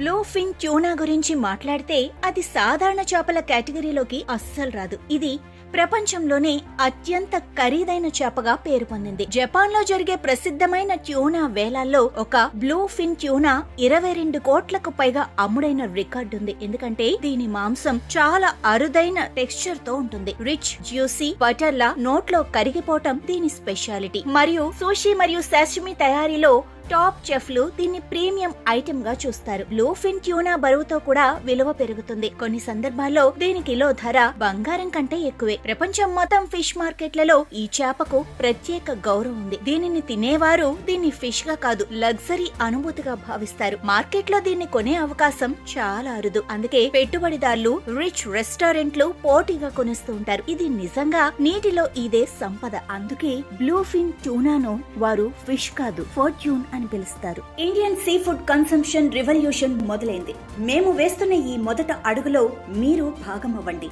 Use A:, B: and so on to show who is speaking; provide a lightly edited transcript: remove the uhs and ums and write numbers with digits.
A: Blue ఫిన్ tuna గురించి మాట్లాడితే అది సాధారణ చేపల కేటగిరీలోకి అస్సలు రాదు. ఇది ప్రపంచంలోనే అత్యంత ఖరీదైన చేపగా పేరు పొందింది. జపాన్ లో జరిగే ప్రసిద్ధమైన ట్యూనా వేలాల్లో ఒక బ్లూ ఫిన్ ట్యూనా 22 కోట్లకు పైగా అమ్ముడైన రికార్డు ఉంది. ఎందుకంటే దీని మాంసం చాలా అరుదైన టెక్స్చర్ తో ఉంటుంది. రిచ్ జ్యూసీ బటర్ లా నోట్లో కరిగిపోవటం దీని స్పెషాలిటీ. మరియు సూషీ మరియు సాషిమి తయారీలో టాప్ చెఫ్లు దీన్ని ప్రీమియం ఐటెం గా చూస్తారు. బ్లూ ఫిన్ ట్యూనా బరువుతో కూడా విలువ పెరుగుతుంది. కొన్ని సందర్భాల్లో దీని కిలో ధర బంగారం కంటే ఎక్కువే. ప్రపంచం మొత్తం ఫిష్ మార్కెట్లలో ఈ చేపకు ప్రత్యేక గౌరవం ఉంది. దీనిని తినేవారు దీన్ని ఫిష్ గా కాదు, లగ్జరీ అనుభూతిగా భావిస్తారు. మార్కెట్ లో దీన్ని కొనే అవకాశం చాలా అరుదు. అందుకే పెట్టుబడిదారులు, రిచ్ రెస్టారెంట్లు పోటీగా కొనేస్తూ ఉంటారు. ఇది నిజంగా నీటిలో ఇదే సంపద. అందుకే బ్లూ ఫిన్ ట్యూనాను వారు ఫిష్ కాదు, ఫార్చ్యూన్ అని పిలుస్తారు. Indian sea food consumption revolution మొదలైంది. మేము వేస్తున్న ఈ మొదట అడుగులో మీరు భాగమవ్వండి.